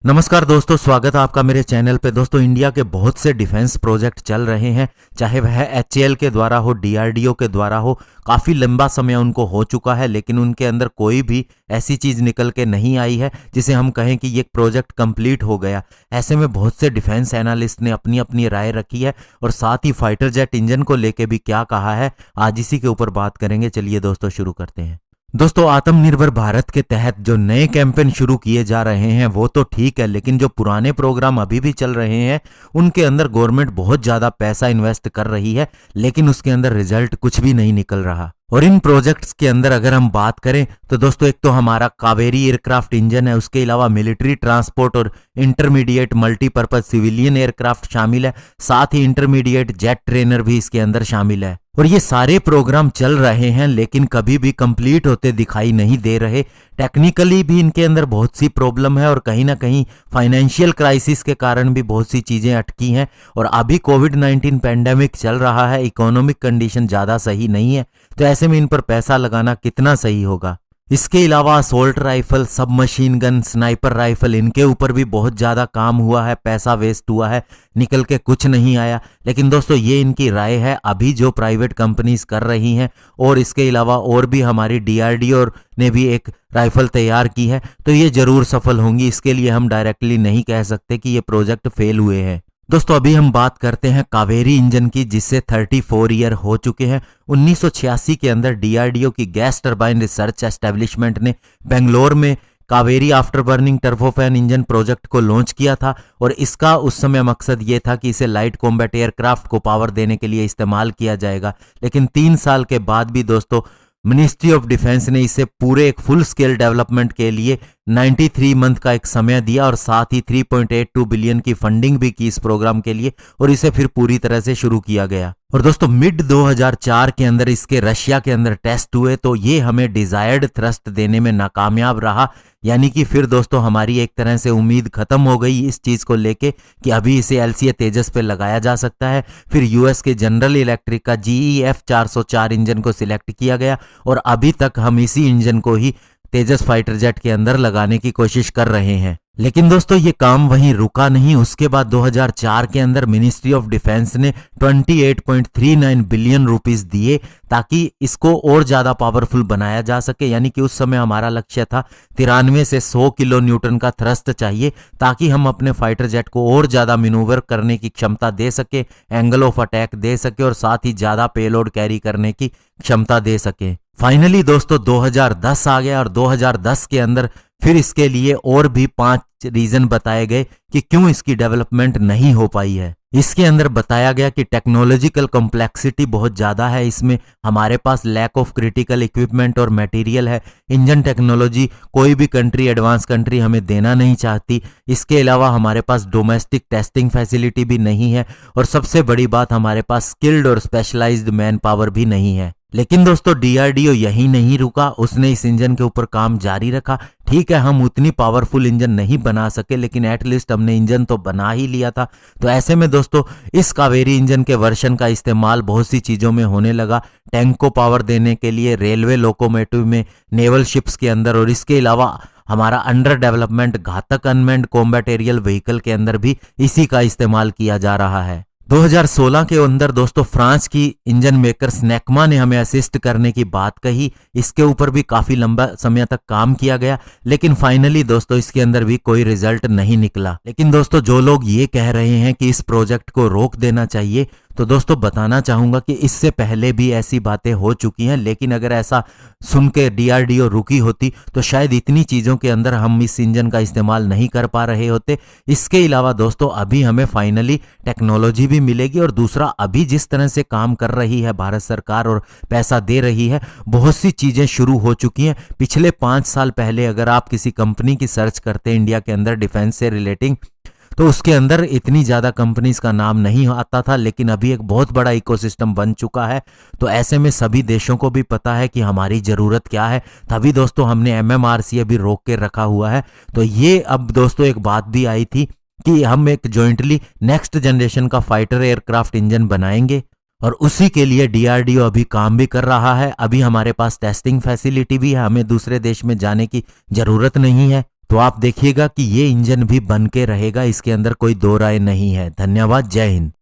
नमस्कार दोस्तों, स्वागत है आपका मेरे चैनल पे। दोस्तों, इंडिया के बहुत से डिफेंस प्रोजेक्ट चल रहे हैं, चाहे वह एचएएल के द्वारा हो, डीआरडीओ के द्वारा हो। काफ़ी लंबा समय उनको हो चुका है, लेकिन उनके अंदर कोई भी ऐसी चीज़ निकल के नहीं आई है जिसे हम कहें कि ये प्रोजेक्ट कंप्लीट हो गया। ऐसे में बहुत से डिफेंस एनालिस्ट ने अपनी अपनी राय रखी है और साथ ही फाइटर जेट इंजन को लेके भी क्या कहा है, आज इसी के ऊपर बात करेंगे। चलिए दोस्तों, शुरू करते हैं। दोस्तों, आत्मनिर्भर भारत के तहत जो नए कैंपेन शुरू किए जा रहे हैं वो तो ठीक है, लेकिन जो पुराने प्रोग्राम अभी भी चल रहे हैं उनके अंदर गवर्नमेंट बहुत ज़्यादा पैसा इन्वेस्ट कर रही है, लेकिन उसके अंदर रिजल्ट कुछ भी नहीं निकल रहा। और इन प्रोजेक्ट्स के अंदर अगर हम बात करें तो दोस्तों, एक तो हमारा कावेरी एयरक्राफ्ट इंजन है, उसके अलावा मिलिट्री ट्रांसपोर्ट और इंटरमीडिएट मल्टीपर्पज सिविलियन एयरक्राफ्ट शामिल है, साथ ही इंटरमीडिएट जेट ट्रेनर भी इसके अंदर शामिल है। और ये सारे प्रोग्राम चल रहे हैं लेकिन कभी भी कंप्लीट होते दिखाई नहीं दे रहे। टेक्निकली भी इनके अंदर बहुत सी प्रॉब्लम है और कहीं ना कहीं फाइनेंशियल क्राइसिस के कारण भी बहुत सी चीज़ें अटकी हैं। और अभी कोविड-19 पैंडेमिक चल रहा है, इकोनॉमिक कंडीशन ज़्यादा सही नहीं है, तो ऐसे में इन पर पैसा लगाना कितना सही होगा। इसके अलावा असोल्ट राइफल, सब मशीन गन, स्नाइपर राइफल, इनके ऊपर भी बहुत ज़्यादा काम हुआ है, पैसा वेस्ट हुआ है, निकल के कुछ नहीं आया। लेकिन दोस्तों, ये इनकी राय है अभी जो प्राइवेट कंपनीज कर रही हैं। और इसके अलावा और भी हमारी डीआरडीओ ने भी एक राइफल तैयार की है, तो ये ज़रूर सफल होंगी। इसके लिए हम डायरेक्टली नहीं कह सकते कि ये प्रोजेक्ट फेल हुए हैं। दोस्तों, अभी हम बात करते हैं कावेरी इंजन की, जिससे 34 ईयर हो चुके हैं। 1986 के अंदर डीआरडीओ की गैस टरबाइन रिसर्च एस्टेब्लिशमेंट ने बेंगलोर में Kaveri after burning turbofan engine project को लॉन्च किया था। और इसका उस समय मकसद ये था कि इसे लाइट कॉम्बैट एयरक्राफ्ट को पावर देने के लिए इस्तेमाल किया जाएगा। लेकिन 3 साल के बाद भी दोस्तों, मिनिस्ट्री ऑफ डिफेंस ने इसे पूरे एक फुल स्केल डेवलपमेंट के लिए 93 मंथ का एक समय दिया और साथ ही 3.82 बिलियन की फंडिंग भी की इस प्रोग्राम के लिए, और इसे फिर पूरी तरह से शुरू किया गया। और दोस्तों, मिड 2004 के अंदर इसके रशिया के अंदर टेस्ट हुए, तो ये हमें डिजायर्ड थ्रस्ट देने में नाकामयाब रहा। यानी कि फिर दोस्तों, हमारी एक तरह से उम्मीद खत्म हो गई इस चीज को लेके कि अभी इसे एलसीए तेजस पे लगाया जा सकता है। फिर यूएस के जनरल इलेक्ट्रिक का GEF 404 इंजन को सिलेक्ट किया गया और अभी तक हम इसी इंजन को ही तेजस फाइटर जेट के अंदर लगाने की कोशिश कर रहे हैं। लेकिन दोस्तों, ये काम वहीं रुका नहीं। उसके बाद 2004 के अंदर मिनिस्ट्री ऑफ डिफेंस ने 28.39 बिलियन रुपीस दिए ताकि इसको और ज्यादा पावरफुल बनाया जा सके। यानी कि उस समय हमारा लक्ष्य था 93 से 100 किलो न्यूटन का थ्रस्ट चाहिए, ताकि हम अपने फाइटर जेट को और ज्यादा मैन्यूवर करने की क्षमता दे सके, एंगल ऑफ अटैक दे सके और साथ ही ज्यादा पेलोड कैरी करने की क्षमता दे सके। फाइनली दोस्तों, 2010 आ गया और 2010 के अंदर फिर इसके लिए और भी 5 रीजन बताए गए कि क्यों इसकी डेवलपमेंट नहीं हो पाई है। इसके अंदर बताया गया कि टेक्नोलॉजिकल कॉम्प्लेक्सिटी बहुत ज़्यादा है, इसमें हमारे पास लैक ऑफ क्रिटिकल इक्विपमेंट और मटेरियल है। इंजन टेक्नोलॉजी कोई भी कंट्री, एडवांस कंट्री हमें देना नहीं चाहती। इसके अलावा हमारे पास डोमेस्टिक टेस्टिंग फैसिलिटी भी नहीं है और सबसे बड़ी बात, हमारे पास स्किल्ड और स्पेशलाइज्ड मैन पावर भी नहीं है। लेकिन दोस्तों, डीआरडीओ यही नहीं रुका, उसने इस इंजन के ऊपर काम जारी रखा। ठीक है, हम उतनी पावरफुल इंजन नहीं बना सके, लेकिन एटलीस्ट हमने इंजन तो बना ही लिया था। तो ऐसे में दोस्तों, इस कावेरी इंजन के वर्जन का इस्तेमाल बहुत सी चीज़ों में होने लगा। टैंक को पावर देने के लिए, रेलवे लोकोमोटिव में, नेवल शिप्स के अंदर, और इसके अलावा हमारा अंडर डेवलपमेंट घातक अनमैन्ड कॉम्बैट एरियल व्हीकल के अंदर भी इसी का इस्तेमाल किया जा रहा है। 2016 के अंदर दोस्तों, फ्रांस की इंजन मेकर स्नेकमा ने हमें असिस्ट करने की बात कही। इसके ऊपर भी काफ़ी लंबा समय तक काम किया गया, लेकिन फाइनली दोस्तों, इसके अंदर भी कोई रिजल्ट नहीं निकला। लेकिन दोस्तों, जो लोग ये कह रहे हैं कि इस प्रोजेक्ट को रोक देना चाहिए, तो दोस्तों बताना चाहूँगा कि इससे पहले भी ऐसी बातें हो चुकी हैं। लेकिन अगर ऐसा सुन के डीआरडीओ रुकी होती तो शायद इतनी चीज़ों के अंदर हम इस इंजन का इस्तेमाल नहीं कर पा रहे होते। इसके अलावा दोस्तों, अभी हमें फाइनली टेक्नोलॉजी भी मिलेगी और दूसरा, अभी जिस तरह से काम कर रही है भारत सरकार और पैसा दे रही है, बहुत सी चीज़ें शुरू हो चुकी हैं। पिछले 5 साल पहले अगर आप किसी कंपनी की सर्च करते इंडिया के अंदर डिफेंस से रिलेटिंग, तो उसके अंदर इतनी ज़्यादा कंपनीज का नाम नहीं आता था। लेकिन अभी एक बहुत बड़ा इकोसिस्टम बन चुका है। तो ऐसे में सभी देशों को भी पता है कि हमारी ज़रूरत क्या है, तभी दोस्तों हमने MMRC अभी रोक के रखा हुआ है। तो ये अब दोस्तों एक बात भी आई थी कि हम एक जॉइंटली नेक्स्ट जनरेशन का फाइटर एयरक्राफ्ट इंजन बनाएंगे और उसी के लिए डीआरडीओ अभी काम भी कर रहा है। अभी हमारे पास टेस्टिंग फैसिलिटी भी है, हमें दूसरे देश में जाने की ज़रूरत नहीं है। तो आप देखिएगा कि ये इंजन भी बन के रहेगा, इसके अंदर कोई दो राय नहीं है। धन्यवाद, जय हिंद।